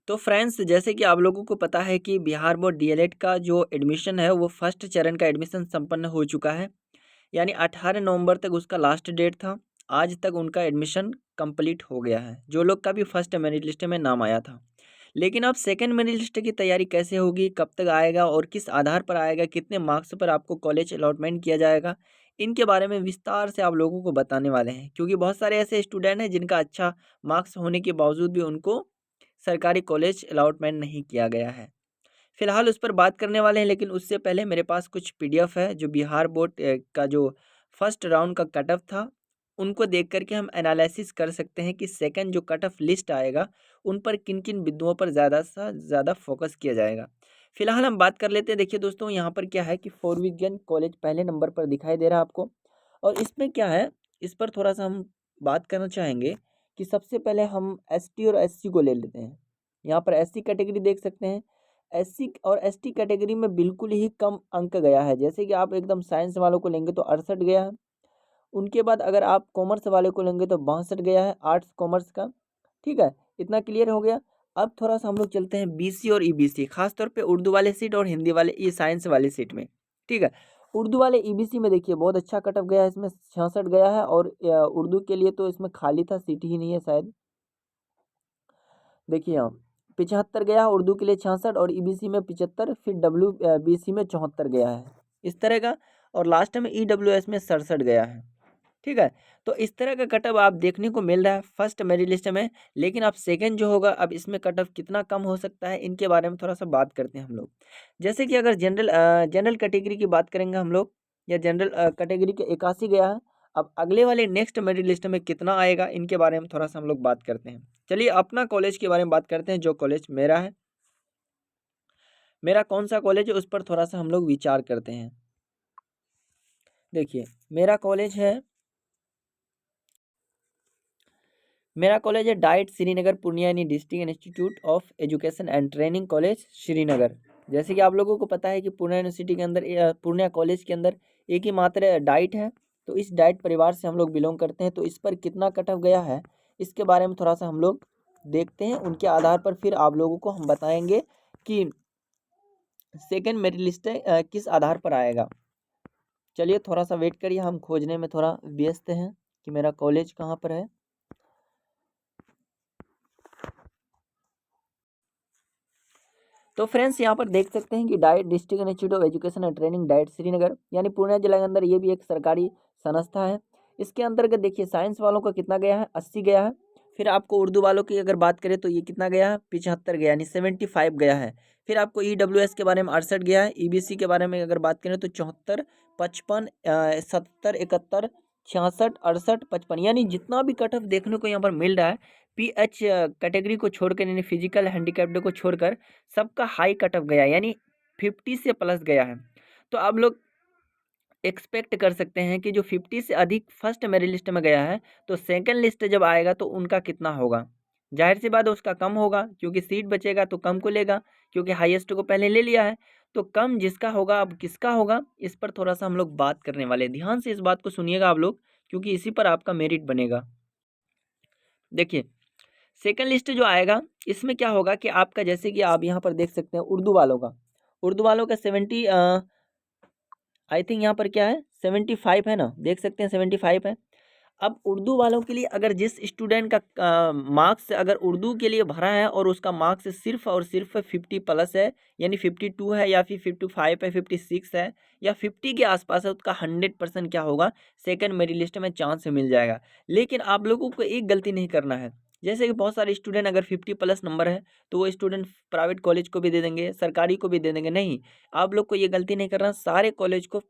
तो फ्रेंड्स, जैसे कि आप लोगों को पता है कि बिहार बोर्ड डीएलएड का जो एडमिशन है वो फर्स्ट चरण का एडमिशन संपन्न हो चुका है। यानी 18 नवंबर तक उसका लास्ट डेट था। आज तक उनका एडमिशन कंप्लीट हो गया है, जो लोग का भी फर्स्ट मेरिट लिस्ट में नाम आया था। लेकिन अब सेकंड मेरिट लिस्ट की तैयारी कैसे होगी, कब तक आएगा और किस आधार पर आएगा, कितने मार्क्स पर आपको कॉलेज अलॉटमेंट किया जाएगा, इनके बारे में विस्तार से आप लोगों को बताने वाले हैं। क्योंकि बहुत सारे ऐसे स्टूडेंट हैं जिनका अच्छा मार्क्स होने के बावजूद भी उनको सरकारी कॉलेज अलॉटमेंट नहीं किया गया है। फिलहाल उस पर बात करने वाले हैं, लेकिन उससे पहले मेरे पास कुछ पीडीएफ है जो बिहार बोर्ड का जो फर्स्ट राउंड का कट ऑफ था, उनको देख कर के हम एनालिसिस कर सकते हैं कि सेकंड जो कट ऑफ लिस्ट आएगा उन पर किन किन बिंदुओं पर ज़्यादा से ज़्यादा फोकस किया जाएगा। फिलहाल हम बात कर लेते हैं। देखिए दोस्तों, यहाँ पर क्या है कि फॉरविजन कॉलेज पहले नंबर पर दिखाई दे रहा है आपको। और इसमें क्या है, इस पर थोड़ा सा हम बात करना चाहेंगे कि सबसे पहले हम एसटी और एससी को ले लेते हैं। यहाँ पर एससी कैटेगरी देख सकते हैं। एससी और एसटी कैटेगरी में बिल्कुल ही कम अंक गया है। जैसे कि आप एकदम साइंस वालों को लेंगे तो 68 गया है। उनके बाद अगर आप कॉमर्स वाले को लेंगे तो 62 गया है, आर्ट्स कॉमर्स का। ठीक है, इतना क्लियर हो गया। अब थोड़ा सा हम लोग चलते हैं बीसी और ईबीसी, खासतौर पे उर्दू वाले सीट और हिंदी वाले ई साइंस वाले सीट में। ठीक है, उर्दू वाले ईबीसी में देखिए बहुत अच्छा कट ऑफ गया है, इसमें 66 गया है। और उर्दू के लिए तो इसमें खाली था, सीट ही नहीं है शायद। देखिए यहाँ 75 गया, उर्दू के लिए 66 और ईबीसी में 75, फिर डब्ल्यू बीसी में 74 गया है, इस तरह का। और लास्ट में ईडब्ल्यूएस में 67 गया है। ठीक है, तो इस तरह का कट ऑफ आप देखने को मिल रहा है फर्स्ट मेरिट लिस्ट में। लेकिन अब सेकंड जो होगा, अब इसमें कट ऑफ कितना कम हो सकता है, इनके बारे में थोड़ा सा बात करते हैं हम लोग। जैसे कि अगर जनरल कैटेगरी की बात करेंगे हम लोग, या जनरल कैटेगरी के 81 गया है। अब अगले वाले नेक्स्ट मेरिट लिस्ट में कितना आएगा, इनके बारे में थोड़ा सा हम लोग बात करते हैं। चलिए अपना कॉलेज के बारे में बात करते हैं, जो कॉलेज मेरा है। मेरा कौन सा कॉलेज है उस पर थोड़ा सा हम लोग विचार करते हैं। देखिए, मेरा कॉलेज है डाइट श्रीनगर पूर्णिया, यानी district institute of education and training college Srinagar. जैसे कि आप लोगों को पता है कि पूर्णिया यूनिवर्सिटी के अंदर, पूर्णिया कॉलेज के अंदर एक ही मात्र डाइट है। तो इस डाइट परिवार से हम लोग बिलोंग करते हैं। तो इस पर कितना कट ऑफ गया है, इसके बारे में थोड़ा सा हम लोग देखते हैं। उनके आधार पर फिर आप लोगों को हम बताएंगे कि सेकेंड मेरिट लिस्ट किस आधार पर आएगा। चलिए थोड़ा सा वेट करिए, हम खोजने में थोड़ा व्यस्त हैं कि मेरा कॉलेज कहाँ पर है। तो फ्रेंड्स, यहाँ पर देख सकते हैं कि diet district institute of education and training diet Srinagar, यानी पूर्णिया जिला के अंदर ये भी एक सरकारी संस्था है। इसके अंतर्गत देखिए साइंस वालों का कितना गया है, 80 गया है। फिर आपको उर्दू वालों की अगर बात करें तो ये कितना गया है, 75 गया, यानी 75 गया है। फिर आपको ईडब्ल्यूएस के बारे में 68 गया है। ईबीसी के बारे में अगर बात करें तो 74, 55, 70, 71, 66, 68, 55, यानी जितना भी कट ऑफ देखने को यहाँ पर मिल रहा है, पीएच कैटेगरी को छोड़कर, यानी फिजिकल हैंडीकैप्ड को छोड़कर सबका हाई कट ऑफ गया, यानी 50 से प्लस गया है। तो आप लोग एक्सपेक्ट कर सकते हैं कि जो 50 से अधिक फर्स्ट मेरिट लिस्ट में गया है, तो सेकंड लिस्ट जब आएगा तो उनका कितना होगा। जाहिर सी बात है उसका कम होगा, क्योंकि सीट बचेगा तो कम को लेगा, क्योंकि हाईएस्ट को पहले ले लिया है। तो कम जिसका होगा, अब किसका होगा, इस पर थोड़ा सा हम लोग बात करने वाले हैं। ध्यान से इस बात को सुनिएगा आप लोग, क्योंकि इसी पर आपका मेरिट बनेगा। देखिए, सेकंड लिस्ट जो आएगा, इसमें क्या होगा कि आपका, जैसे कि आप यहाँ पर देख सकते हैं उर्दू वालों का 70, आई थिंक यहाँ पर क्या है, 75 है ना, देख सकते हैं 75 है। अब उर्दू वालों के लिए अगर जिस स्टूडेंट का मार्क्स अगर उर्दू के लिए भरा है और उसका मार्क्स सिर्फ और सिर्फ 50 प्लस है, यानी 52 है, या फिर 55 है, 56 है, या 50 के आसपास है, उसका 100% क्या होगा, सेकंड मेरिट लिस्ट में चांस मिल जाएगा। लेकिन आप लोगों को एक गलती नहीं करना है। जैसे कि बहुत सारे स्टूडेंट अगर 50 प्लस नंबर है तो वो स्टूडेंट प्राइवेट कॉलेज को भी दे देंगे, सरकारी को भी दे देंगे। नहीं, आप लोग को ये गलती नहीं करना, सारे कॉलेज को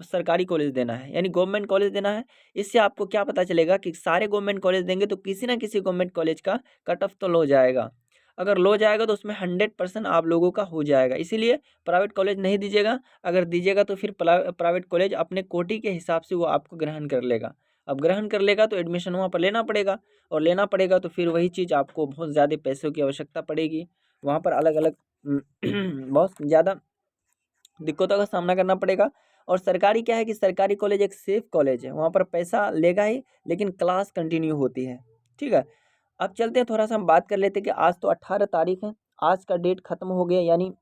सरकारी कॉलेज देना है, यानी गवर्नमेंट कॉलेज देना है। इससे आपको क्या पता चलेगा कि सारे गवर्नमेंट कॉलेज देंगे तो किसी ना किसी गवर्नमेंट कॉलेज का कट ऑफ तो लो जाएगा। अगर लो जाएगा तो उसमें 100% आप लोगों का हो जाएगा। इसीलिए प्राइवेट कॉलेज नहीं दीजिएगा। अगर दीजिएगा तो फिर प्राइवेट कॉलेज अपने कोटि के हिसाब से वो आपको ग्रहण कर लेगा। अब ग्रहण कर लेगा तो एडमिशन वहाँ पर लेना पड़ेगा, और लेना पड़ेगा तो फिर वही चीज़ आपको बहुत ज़्यादा पैसों की आवश्यकता पड़ेगी। वहाँ पर अलग अलग बहुत ज़्यादा दिक्कतों का सामना करना पड़ेगा। और सरकारी क्या है कि सरकारी कॉलेज एक सेफ कॉलेज है, वहाँ पर पैसा लेगा ही लेकिन क्लास कंटिन्यू होती है। ठीक है, अब चलते हैं, थोड़ा सा हम बात कर लेते हैं कि आज तो 18 तारीख है, आज का डेट खत्म हो गया, यानी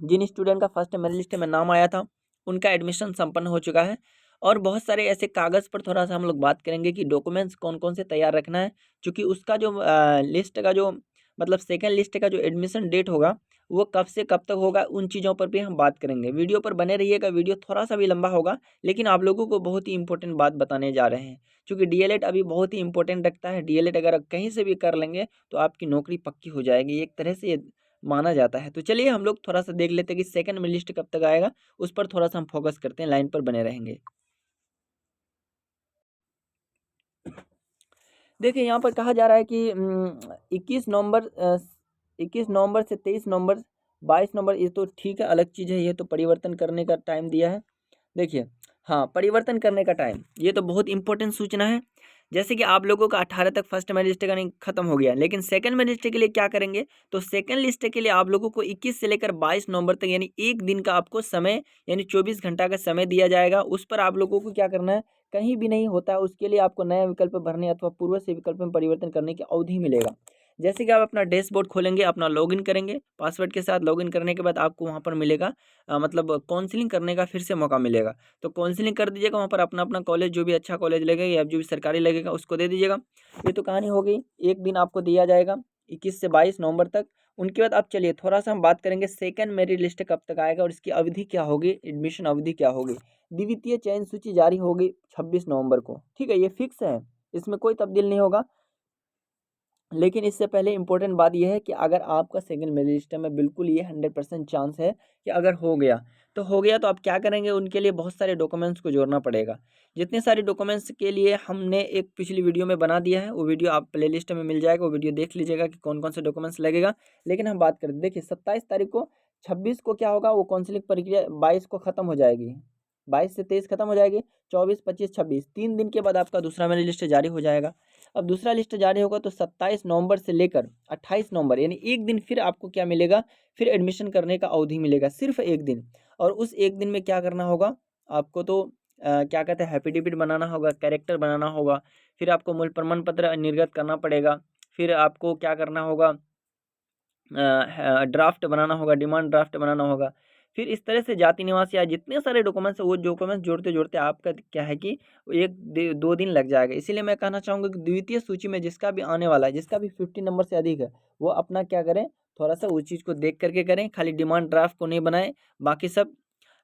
जिन स्टूडेंट का फर्स्ट मेरिट लिस्ट में नाम आया था उनका एडमिशन संपन्न हो चुका है। और बहुत सारे ऐसे कागज़ पर थोड़ा सा हम लोग बात करेंगे कि डॉक्यूमेंट्स कौन कौन से तैयार रखना है, क्योंकि उसका जो लिस्ट का जो मतलब सेकेंड लिस्ट का जो एडमिशन डेट होगा वो कब से कब तक होगा, उन चीज़ों पर भी हम बात करेंगे। वीडियो पर बने रहिएगा, वीडियो थोड़ा सा भी लंबा होगा लेकिन आप लोगों को बहुत ही इंपॉर्टेंट बात बताने जा रहे हैं, क्योंकि डीएलएड अभी बहुत ही इंपॉर्टेंट रखता है। डीएलएड अगर आप कहीं से भी कर लेंगे तो आपकी नौकरी पक्की हो जाएगी, एक तरह से ये माना जाता है। तो चलिए हम लोग थोड़ा सा देख लेते हैं कि सेकंड में लिस्ट कब तक आएगा, उस पर थोड़ा सा हम फोकस करते हैं, लाइन पर बने रहेंगे। देखिए यहाँ पर कहा जा रहा है कि 21 नवंबर से 23 नवंबर, 22 नवंबर, ये तो ठीक है, अलग चीज़ है, ये तो परिवर्तन करने का टाइम दिया है। देखिए, हाँ, परिवर्तन करने का टाइम, ये तो बहुत इंपॉर्टेंट सूचना है। जैसे कि आप लोगों का 18 तक फर्स्ट मेरिट लिस्ट का नहीं खत्म हो गया, लेकिन सेकंड मेरिट लिस्ट के लिए क्या करेंगे, तो सेकंड लिस्ट के लिए आप लोगों को 21 से लेकर 22 नवंबर तक, यानी एक दिन का आपको समय, यानी 24 घंटा का समय दिया जाएगा। उस पर आप लोगों को क्या करना है, कहीं भी नहीं होता है उसके लिए आपको नया विकल्प भरने अथवा पूर्व से विकल्प में परिवर्तन करने की अवधि मिलेगा। जैसे कि आप अपना डैशबोर्ड खोलेंगे, अपना लॉगिन करेंगे, पासवर्ड के साथ लॉगिन करने के बाद आपको वहाँ पर मिलेगा मतलब काउंसलिंग करने का फिर से मौका मिलेगा। तो काउंसलिंग कर दीजिएगा, वहाँ पर अपना अपना कॉलेज, जो भी अच्छा कॉलेज लगेगा या जो भी सरकारी लगेगा उसको दे दीजिएगा। ये तो कहानी हो गई, एक दिन आपको दिया जाएगा 21 से 22 नवंबर तक। उनके बाद अब चलिए थोड़ा सा हम बात करेंगे सेकंड मेरिट लिस्ट कब तक आएगा और इसकी अवधि क्या होगी, एडमिशन अवधि क्या होगी। द्वितीय चयन सूची जारी होगी 26 नवंबर को, ठीक है, ये फिक्स है, इसमें कोई तब्दील नहीं होगा। लेकिन इससे पहले इंपॉर्टेंट बात यह है कि अगर आपका सेकंड मेरिट लिस्ट में बिल्कुल ये 100% चांस है कि अगर हो गया तो आप क्या करेंगे, उनके लिए बहुत सारे डॉक्यूमेंट्स को जोड़ना पड़ेगा। जितने सारे डॉक्यूमेंट्स के लिए हमने एक पिछली वीडियो में बना दिया है, वो वीडियो आप प्लेलिस्ट में मिल जाएगा, वो वीडियो देख लीजिएगा कि कौन कौन से डॉक्यूमेंट्स लगेगा। लेकिन हम बात करें, देखिए 27 तारीख को, 26 को क्या होगा, वो काउंसलिंग प्रक्रिया 22 को ख़त्म हो जाएगी, 22 से 23 खत्म हो जाएगी, 24, 25, 26, 3 दिन के बाद आपका दूसरा मेरिट लिस्ट जारी हो जाएगा। अब दूसरा लिस्ट जारी होगा तो 27 नवंबर से लेकर 28 नवंबर, यानी एक दिन फिर आपको क्या मिलेगा, फिर एडमिशन करने का अवधि मिलेगा, सिर्फ एक दिन। और उस एक दिन में क्या करना होगा आपको, तो क्या कहते हैं, एफिडेविट बनाना होगा, कैरेक्टर बनाना होगा, फिर आपको मूल प्रमाण पत्र निर्गत करना पड़ेगा, फिर आपको क्या करना होगा, ड्राफ्ट बनाना होगा, डिमांड ड्राफ्ट बनाना होगा। फिर इस तरह से जाति निवास या जितने सारे डॉक्यूमेंट्स हैं, वो डॉक्यूमेंट्स जोड़ते-जोड़ते आपका क्या है कि 1 डे 2 दिन लग जाएगा। इसीलिए मैं कहना चाहूँगा कि द्वितीय सूची में जिसका भी आने वाला है, जिसका भी 50 नंबर से अधिक है, वो अपना क्या करें, थोड़ा-सा उस चीज़ को देख कर के करें, खाली डिमांड ड्राफ्ट को नहीं बनाएँ। बाकी सब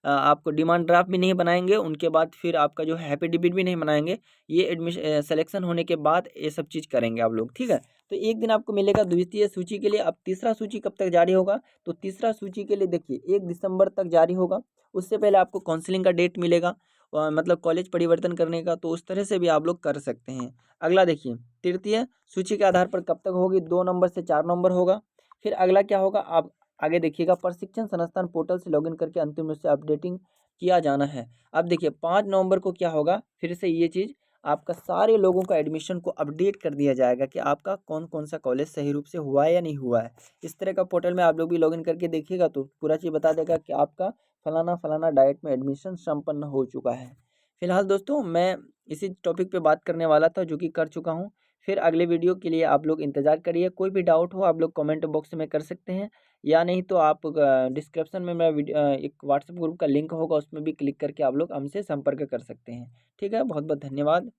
आपको डिमांड ड्राफ्ट भी नहीं बनाएँगे, उनके बाद फिर आपका जो है एफिडेविट भी नहीं बनाएँगे। ये सिलेक्शन होने के बाद ये सब चीज़ करेंगे आप लोग, ठीक है? तो एक दिन आपको मिलेगा द्वितीय सूची के लिए। अब तीसरा सूची कब तक जारी होगा, तो तीसरा सूची के लिए देखिए 1 दिसंबर तक जारी होगा। उससे पहले आपको काउंसलिंग का डेट मिलेगा मतलब कॉलेज परिवर्तन करने का, तो उस तरह से भी आप लोग कर सकते हैं। अगला देखिए, तृतीय सूची के आधार पर कब तक होगी, 2 नवंबर से 4 नवंबर होगा। फिर अगला क्या होगा, आप आगे देखिएगा, प्रशिक्षण संस्थान पोर्टल से लॉगिन करके अंतिम रूप से अपडेटिंग किया जाना है। अब देखिए 5 नवंबर को क्या होगा, फिर से ये चीज़ आपका सारे लोगों का एडमिशन को अपडेट कर दिया जाएगा कि आपका कौन-कौन सा कॉलेज सही रूप से हुआ है या नहीं हुआ है। इस तरह का पोर्टल में आप लोग भी लॉगिन करके देखिएगा तो पूरा चीज़ बता देगा कि आपका फलाना-फलाना डाइट में एडमिशन संपन्न हो चुका है। फिलहाल दोस्तों मैं इसी टॉपिक पे बात करने वाला था जो कि कर चुका हूँ। फिर अगले वीडियो के लिए आप लोग इंतज़ार करिए। कोई भी डाउट हो आप लोग कमेंट बॉक्स में कर सकते हैं या नहीं तो आप डिस्क्रिप्शन में मेरा एक व्हाट्सएप ग्रुप का लिंक होगा उसमें भी क्लिक करके आप लोग हमसे संपर्क कर सकते हैं। ठीक है, बहुत-बहुत धन्यवाद।